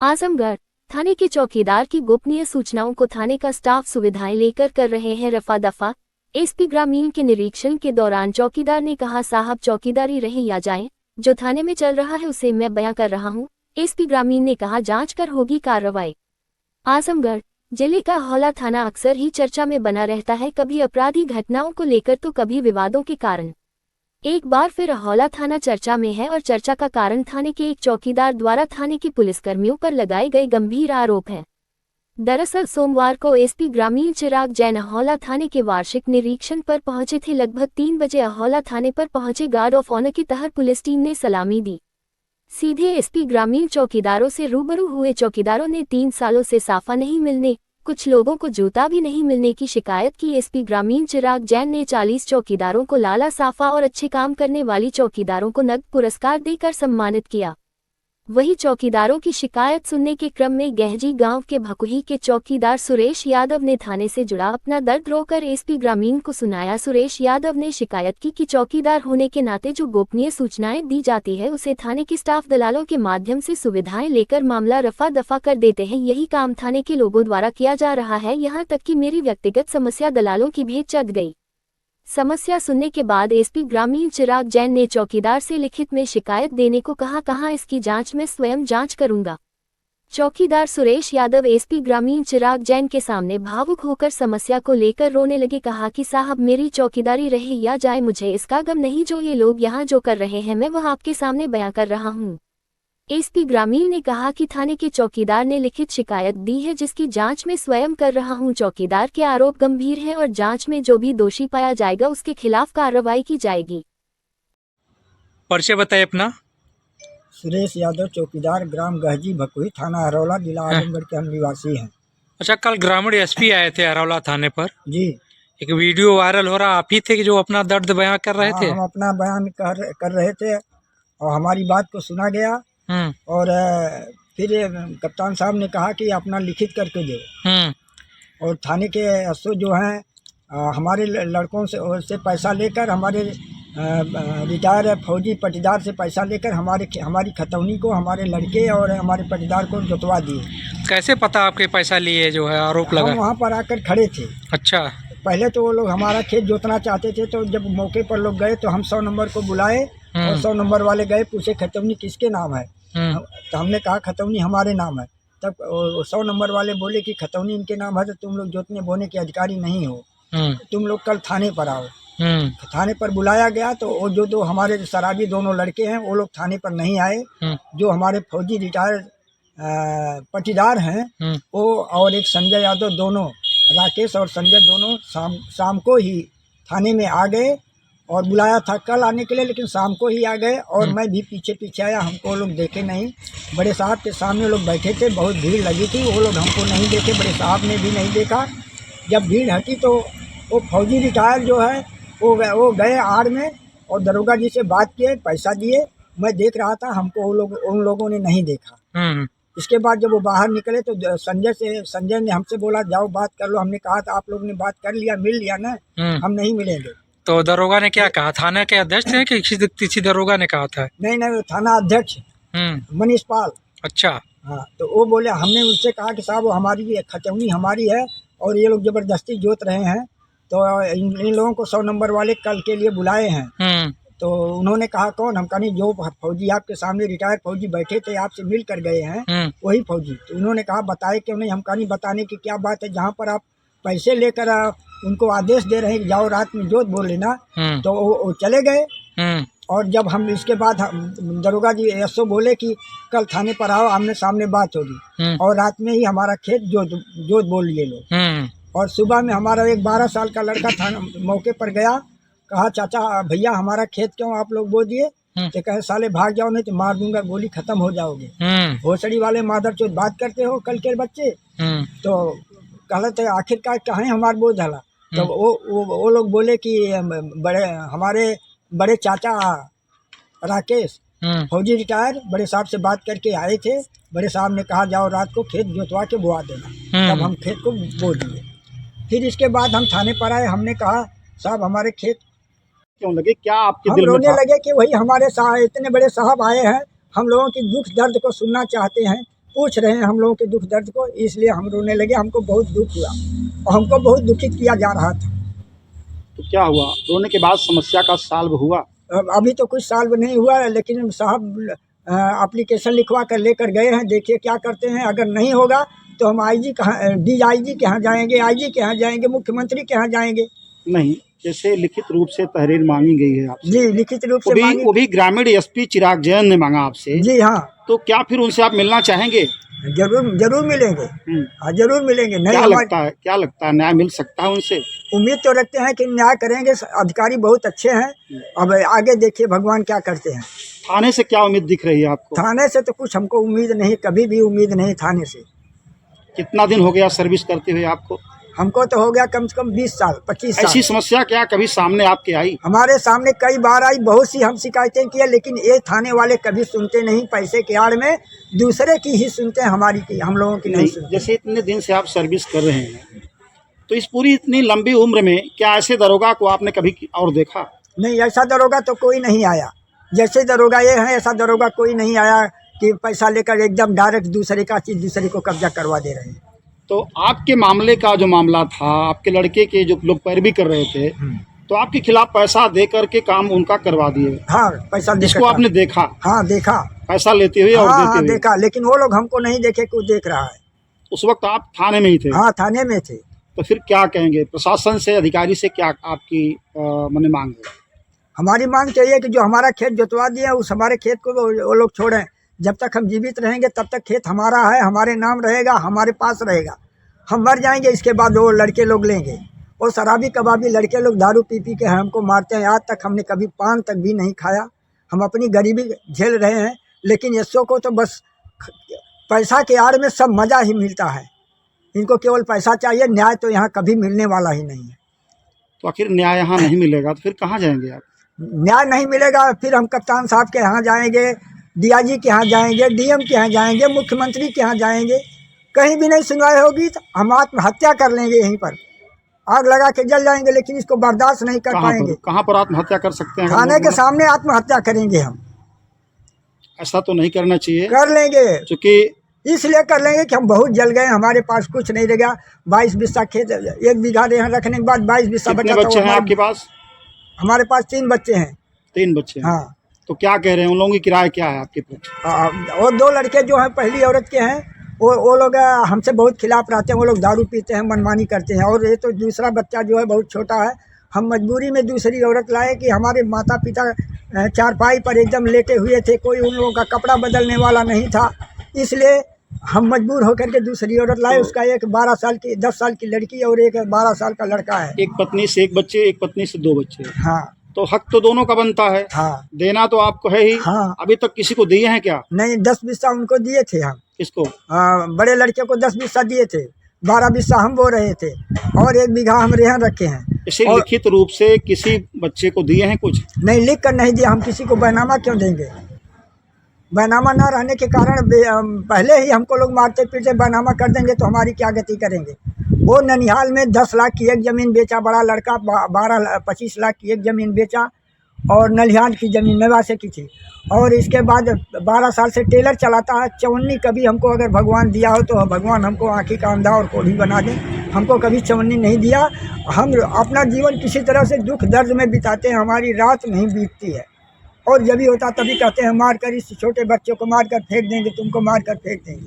आजमगढ़ थाने के चौकीदार की गोपनीय सूचनाओं को थाने का स्टाफ सुविधाएं लेकर कर रहे हैं रफा दफा। एसपी ग्रामीण के निरीक्षण के दौरान चौकीदार ने कहा, साहब चौकीदारी रहे या जाए, जो थाने में चल रहा है उसे मैं बयां कर रहा हूं। एसपी ग्रामीण ने कहा, जांच कर होगी कार्रवाई। आजमगढ़ जिले का हौला थाना अक्सर ही चर्चा में बना रहता है, कभी अपराधी घटनाओं को लेकर तो कभी विवादों के कारण। एक बार फिर हौला थाना चर्चा में है और चर्चा का कारण थाने के एक चौकीदार द्वारा थाने के पुलिसकर्मियों पर लगाए गए गंभीर आरोप हैं। दरअसल सोमवार को एसपी ग्रामीण चिराग जैन हौला थाने के वार्षिक निरीक्षण पर पहुंचे थे। लगभग 3 बजे हौला थाने पर पहुंचे गार्ड ऑफ ऑनर की तहत पुलिस टीम ने सलामी दी। सीधे एसपी ग्रामीण चौकीदारों से रूबरू हुए। चौकीदारों ने 3 सालों से साफा नहीं मिलने, कुछ लोगों को जूता भी नहीं मिलने की शिकायत की। एसपी ग्रामीण चिराग जैन ने 40 चौकीदारों को लाला साफा और अच्छे काम करने वाली चौकीदारों को नगद पुरस्कार देकर सम्मानित किया। वही चौकीदारों की शिकायत सुनने के क्रम में गहजी गांव के भकुही के चौकीदार सुरेश यादव ने थाने से जुड़ा अपना दर्द रोकर एसपी ग्रामीण को सुनाया। सुरेश यादव ने शिकायत की कि चौकीदार होने के नाते जो गोपनीय सूचनाएं दी जाती है उसे थाने के स्टाफ दलालों के माध्यम से सुविधाएं लेकर मामला रफा दफा कर देते हैं। यही काम थाने के लोगों द्वारा किया जा रहा है। यहाँ तक कि मेरी व्यक्तिगत समस्या दलालों की भेंट चढ़ गई। समस्या सुनने के बाद एसपी ग्रामीण चिराग जैन ने चौकीदार से लिखित में शिकायत देने को कहा इसकी जांच में स्वयं जांच करूंगा। चौकीदार सुरेश यादव एसपी ग्रामीण चिराग जैन के सामने भावुक होकर समस्या को लेकर रोने लगे। कहा कि साहब मेरी चौकीदारी रहे या जाए, मुझे इसका गम नहीं। जो ये लोग यहाँ जो कर रहे हैं मैं वह आपके सामने बयां कर रहा हूँ। एसपी ग्रामीण ने कहा कि थाने के चौकीदार ने लिखित शिकायत दी है जिसकी जांच में स्वयं कर रहा हूं। चौकीदार के आरोप गंभीर हैं और जांच में जो भी दोषी पाया जाएगा उसके खिलाफ कार्रवाई की जाएगी। परिचय बताइए अपना। सुरेश यादव, चौकीदार, ग्राम गहजी भकुही, थाना हरौला, जिला आजमगढ़ के हम निवासी हैं। अच्छा, कल ग्रामीण एसपी आए थे हरौला थाने पर जी। एक वीडियो वायरल हो रहा, आप ही थे कि जो अपना दर्द बयां कर रहे थे? हम अपना बयान कर रहे थे और हमारी बात को सुना गया। और फिर कप्तान साहब ने कहा कि अपना लिखित करके दो। और थाने के एसओ जो हैं हमारे लड़कों से पैसा लेकर, हमारे रिटायर फौजी पटीदार से पैसा लेकर हमारी खतौनी को हमारे लड़के और हमारे पटीदार को जुतवा दिए। कैसे पता आपके पैसा लिए जो है आरोप लगा? हम वहाँ पर आकर खड़े थे। अच्छा। पहले तो वो लोग हमारा खेत जोतना चाहते थे, तो जब मौके पर लोग गए तो हम 100 नंबर को बुलाए और 100 नंबर वाले गए, पूछे खतौनी किसके नाम है। तो हमने कहा खतौनी हमारे नाम है। तब 100 नंबर वाले बोले कि खतौनी इनके नाम है तो तुम लोग जोतने बोने के अधिकारी नहीं हो, तुम लोग कल थाने पर आओ। थाने पर बुलाया गया तो वो जो हमारे शराबी दोनों लड़के हैं वो लोग थाने पर नहीं आए। जो हमारे फौजी रिटायर पटीदार हैं वो और एक संजय यादव, दोनों राकेश और संजय दोनों शाम को ही थाने में आ गए और बुलाया था कल आने के लिए, लेकिन शाम को ही आ गए। और मैं भी पीछे आया, हमको लोग देखे नहीं। बड़े साहब के सामने लोग बैठे थे, बहुत भीड़ लगी थी, वो लोग हमको नहीं देखे, बड़े साहब ने भी नहीं देखा। जब भीड़ हटी तो वो फौजी रिटायर जो है वो गए आड़ में और दरोगा जी से बात किए, पैसा दिए। मैं देख रहा था, हमको उन लोगों ने नहीं देखा। इसके बाद जब वो बाहर निकले तो संजय ने हमसे बोला जाओ बात कर लो। हमने कहा था आप लोग ने बात कर लिया, मिल लिया ना, हम नहीं मिलेंगे। तो दरोगा ने क्या कहा? थाना के अध्यक्ष थे कि किसी दरोगा ने कहा था? नहीं, थाना अध्यक्ष मनीष पाल। अच्छा। हाँ, तो वो बोले, हमने उससे कहा कि साहब वो हमारी खतौनी हमारी है और ये लोग जबरदस्ती जोत रहे हैं, तो इन लोगों को 100 नंबर वाले कल के लिए बुलाए हैं। तो उन्होंने कहा कौन? हम कहा नहीं, जो फौजी आपके सामने रिटायर्ड फौजी बैठे थे आपसे मिल कर गए हैं वही फौजी। तो उन्होंने कहा बताए क्यों नहीं? हम कहा नहीं, बताने की क्या बात है, जहाँ पर आप पैसे लेकर उनको आदेश दे रहे हैं कि जाओ रात में जोत बोल लेना, तो वो चले गए। और जब हम इसके बाद दरोगा जी एसओ बोले कि कल थाने पर आओ, आमने सामने बात होगी, और रात में ही हमारा खेत जोत बोल लिए लोग। और सुबह में हमारा एक 12 साल का लड़का थाना मौके पर गया, कहा चाचा भैया हमारा खेत क्यों आप लोग बो दिए? तो कहे साले भाग जाओ नहीं तो मार दूंगा, गोली खत्म हो जाओगे। भोसड़ी वाले मादर चोद बात करते हो कल के बच्चे। तो कहते आखिरकार कहाँ हमारे बोझ डाला। तो वो लोग बोले कि हमारे बड़े चाचा राकेश फौजी रिटायर बड़े साहब से बात करके आए थे। बड़े साहब ने कहा जाओ रात को खेत जोतवा के बोआ देना। तब हम खेत को बो दिए। फिर इसके बाद हम थाने पर आए, हमने कहा साहब हमारे खेत क्यों लगे, क्या आपके हम दिल में रोने लगे कि वही हमारे इतने बड़े साहब आए हैं, हम लोगों की दुख दर्द को सुनना चाहते हैं, पूछ रहे हैं हम लोगों के दुख दर्द को, इसलिए हम रोने लगे। हमको बहुत दुख हुआ और हमको बहुत दुखित किया जा रहा था। तो क्या हुआ, रोने के बाद समस्या का सॉल्व हुआ? अभी तो कुछ सॉल्व नहीं हुआ, लेकिन साहब एप्लीकेशन लिखवा कर लेकर गए हैं, देखिए क्या करते हैं। अगर नहीं होगा तो हम IG कहाँ, DIG के यहाँ जाएंगे, IG के यहाँ जाएंगे, मुख्यमंत्री के यहाँ जाएंगे। नहीं, जैसे लिखित रूप से तहरीर मांगी गई है आपसे। जी, लिखित रूप से मांगी। वो भी ग्रामीण SP चिराग जैन ने मांगा आपसे। जी हाँ, तो क्या फिर उनसे आप मिलना चाहेंगे? जरूर मिलेंगे। हाँ, जरूर मिलेंगे। नहीं, क्या लगता है न्याय मिल सकता है उनसे? उम्मीद तो रखते हैं कि न्याय करेंगे। अधिकारी बहुत अच्छे हैं। अब आगे देखिए भगवान क्या करते हैं। थाने से क्या उम्मीद दिख रही है आपको? थाने से तो कुछ हमको उम्मीद नहीं, कभी भी उम्मीद नहीं थाने से। कितना दिन हो गया सर्विस करते हुए आपको? हमको तो हो गया कम से कम 20 साल 25 साल। ऐसी समस्या क्या कभी सामने आपके आई? हमारे सामने कई बार आई, बहुत सी हम शिकायतें किए, लेकिन ये थाने वाले कभी सुनते नहीं। पैसे के आड़ में दूसरे की ही सुनते हैं, हमारी की, हम लोगों की नहीं सुनते। जैसे इतने दिन से आप सर्विस कर रहे हैं, तो इस पूरी इतनी लंबी उम्र में क्या ऐसे दरोगा को आपने कभी और देखा? नहीं, ऐसा दरोगा तो कोई नहीं आया। जैसे दरोगा ये है, ऐसा दरोगा कोई नहीं आया कि पैसा लेकर एकदम डायरेक्ट दूसरे का चीज़ दूसरे को कब्जा करवा दे रहे हैं। तो आपके मामले का जो मामला था, आपके लड़के के जो लोग पैरवी कर रहे थे, तो आपके खिलाफ पैसा दे करके काम उनका करवा दिए? हाँ, पैसा देकर। इसको आपने देखा? हाँ, देखा। पैसा लेते हुए और देते हुए? देखा, लेकिन वो लोग हमको नहीं देखे कि वो देख रहा है। उस वक्त आप थाने में ही थे? हाँ, थाने में थे। तो फिर क्या कहेंगे प्रशासन से, अधिकारी से, क्या आपकी माने मांग है? हमारी मांग चाहिए कि जो हमारा खेत जोतवा दिया, उस हमारे खेत को वो लोग छोड़ें। जब तक हम जीवित रहेंगे तब तक खेत हमारा है, हमारे नाम रहेगा, हमारे पास रहेगा। हम मर जाएंगे, इसके बाद वो लड़के लोग लेंगे। और शराबी कबाबी लड़के लोग दारू पी के हमको मारते हैं। आज तक हमने कभी पान तक भी नहीं खाया। हम अपनी गरीबी झेल रहे हैं, लेकिन यशो को तो बस पैसा के आड़ में सब मज़ा ही मिलता है। इनको केवल पैसा चाहिए, न्याय तो यहाँ कभी मिलने वाला ही नहीं है। तो आखिर न्याय यहाँ नहीं मिलेगा तो फिर कहाँ जाएंगे आप? न्याय नहीं मिलेगा फिर हम कप्तान साहब के यहाँ जाएंगे, DIG के यहाँ जाएंगे, DM के यहाँ जाएंगे, मुख्यमंत्री के यहाँ जाएंगे। कहीं भी नहीं सुनवाई होगी तो हम आत्महत्या कर लेंगे, यहीं पर आग लगा के जल जाएंगे। लेकिन इसको बर्दाश्त नहीं कर पाएंगे। कहाँ पर आत्महत्या कर सकते हैं? थाने के सामने आत्महत्या करेंगे हम। ऐसा तो नहीं करना चाहिए। कर लेंगे, क्योंकि इसलिए कर लेंगे कि हम बहुत जल गए, हमारे पास कुछ नहीं रह गया। 22 बिस्सा खेत, 1 बीघा यहाँ रखने के बाद 22 बिस्सा बचा। कितने बच्चे हैं आपके पास? हमारे पास 3 बच्चे हैं। 3 बच्चे? हाँ। तो क्या कह रहे हैं, उन लोगों की किराया क्या है आपके पास? और 2 लड़के जो हैं पहली औरत के हैं, वो लोग हमसे बहुत खिलाफ रहते हैं। वो लोग दारू पीते हैं, मनमानी करते हैं। और ये तो दूसरा बच्चा जो है बहुत छोटा है। हम मजबूरी में दूसरी औरत लाए कि हमारे माता पिता चारपाई पर एकदम लेटे हुए थे, कोई उन लोगों का कपड़ा बदलने वाला नहीं था, इसलिए हम मजबूर होकर के दूसरी औरत लाए। उसका एक 12 साल की 10 साल की लड़की और एक 12 साल का लड़का है। एक पत्नी से 1 बच्चे, एक पत्नी से 2 बच्चे। हाँ। तो हक तो दोनों का बनता है। हाँ। देना तो आपको है ही। हाँ। अभी तक किसी को दिए हैं क्या? नहीं, 10 बिस्सा उनको दिए थे हम। किसको? बड़े लड़के को 10 बिस्सा दिए थे, 12 बिस्सा हम बो रहे थे, और 1 बीघा हमारे यहाँ रखे हैं। इसे लिखित रूप से किसी बच्चे को दिए हैं कुछ? नहीं, लिख कर नहीं दिया। हम किसी को बैनामा क्यों देंगे? बैनामा ना रहने के कारण पहले ही हमको लोग मारते पीटते, बैनामा कर देंगे तो हमारी क्या गति करेंगे। वो ननिहाल में 10 लाख की एक ज़मीन बेचा, बड़ा लड़का 25 लाख की एक ज़मीन बेचा, और नलिहान की ज़मीन नवासे की थी। और इसके बाद 12 साल से टेलर चलाता है। 54 कभी हमको अगर भगवान दिया हो तो भगवान हमको आँखी का अंधा और कोढ़ी बना दे। हमको कभी 54 नहीं दिया। हम अपना जीवन किसी तरह से दुख दर्द में बिताते हैं, हमारी रात नहीं बीतती है। और जब भी होता तभी कहते हैं मार कर, इस छोटे बच्चों को मार कर फेंक देंगे, तुमको मार कर फेंक देंगे।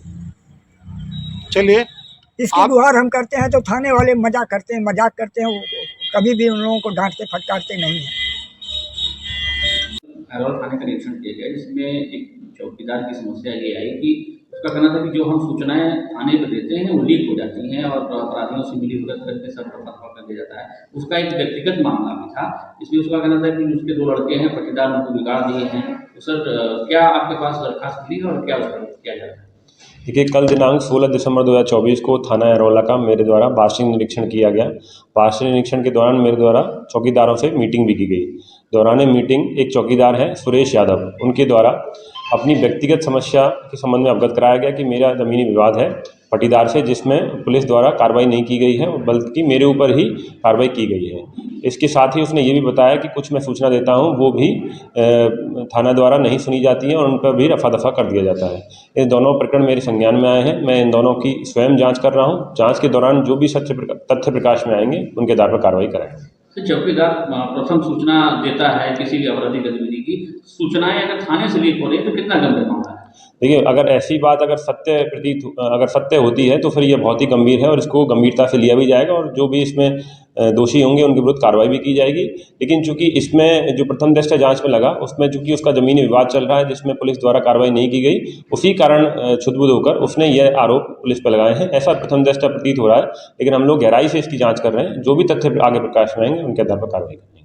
चलिए, इसकी गुहार हम करते हैं तो थाने वाले मजाक करते हैं, कभी भी उन लोगों को डांटते फटकारते नहीं हैं। अरवल थाने का निरीक्षण किया गया, जिसमें एक चौकीदार की समस्या ये आई कि उसका कहना था कि जो हम सूचनाएं थाने पर देते हैं वो लीक हो जाती हैं और अपराधियों से मिली भगत करके सब रफा कर दिया जाता है। उसका एक व्यक्तिगत मामला भी था, इसमें उसका कहना था कि उसके 2 लड़के हैं, पट्टीदार उनको बिगाड़ दिए हैं। तो सर, क्या आपके पास दरखास्त मिली है और क्या उस पर किया जा रहा है? देखिए, कल दिनांक 16 दिसंबर 2024 को थाना अरौला का मेरे द्वारा वार्षिक निरीक्षण किया गया। वार्षिक निरीक्षण के दौरान मेरे द्वारा चौकीदारों से मीटिंग भी की गई। दौरान मीटिंग एक चौकीदार हैं सुरेश यादव, उनके द्वारा अपनी व्यक्तिगत समस्या के संबंध में अवगत कराया गया कि मेरा ज़मीनी विवाद है पटीदार से, जिसमें पुलिस द्वारा कार्रवाई नहीं की गई है, बल्कि मेरे ऊपर ही कार्रवाई की गई है। इसके साथ ही उसने ये भी बताया कि कुछ मैं सूचना देता हूँ वो भी थाना द्वारा नहीं सुनी जाती है और उन पर भी रफा दफा कर दिया जाता है। ये दोनों प्रकरण मेरे संज्ञान में आए हैं। मैं इन दोनों की स्वयं जांच कर रहा हूँ। जांच के दौरान जो भी तथ्य प्रकाश में आएंगे उनके आधार पर कार्रवाई कराएंगे। तो चौकीदार प्रथम सूचना देता है किसी भी आपराधिक गतिविधि की, सूचनाएं अगर थाने से लीक हो रही है तो कितना गंभीर मामला है? देखिए, अगर ऐसी बात अगर सत्य होती है तो फिर ये बहुत ही गंभीर है और इसको गंभीरता से लिया भी जाएगा और जो भी इसमें दोषी होंगे उनके विरुद्ध कार्रवाई भी की जाएगी। लेकिन चूंकि इसमें जो प्रथम दृष्टया जांच में लगा उसमें चूंकि उसका जमीनी विवाद चल रहा है जिसमें पुलिस द्वारा कार्रवाई नहीं की गई, उसी कारण क्षुब्ध होकर उसने यह आरोप पुलिस पर लगाए हैं, ऐसा प्रथम दृष्टया प्रतीत हो रहा है। लेकिन हम लोग गहराई से इसकी जाँच कर रहे हैं। जो भी तथ्य आगे प्रकाश में आएंगे उनके आधार पर कार्रवाई करेंगे।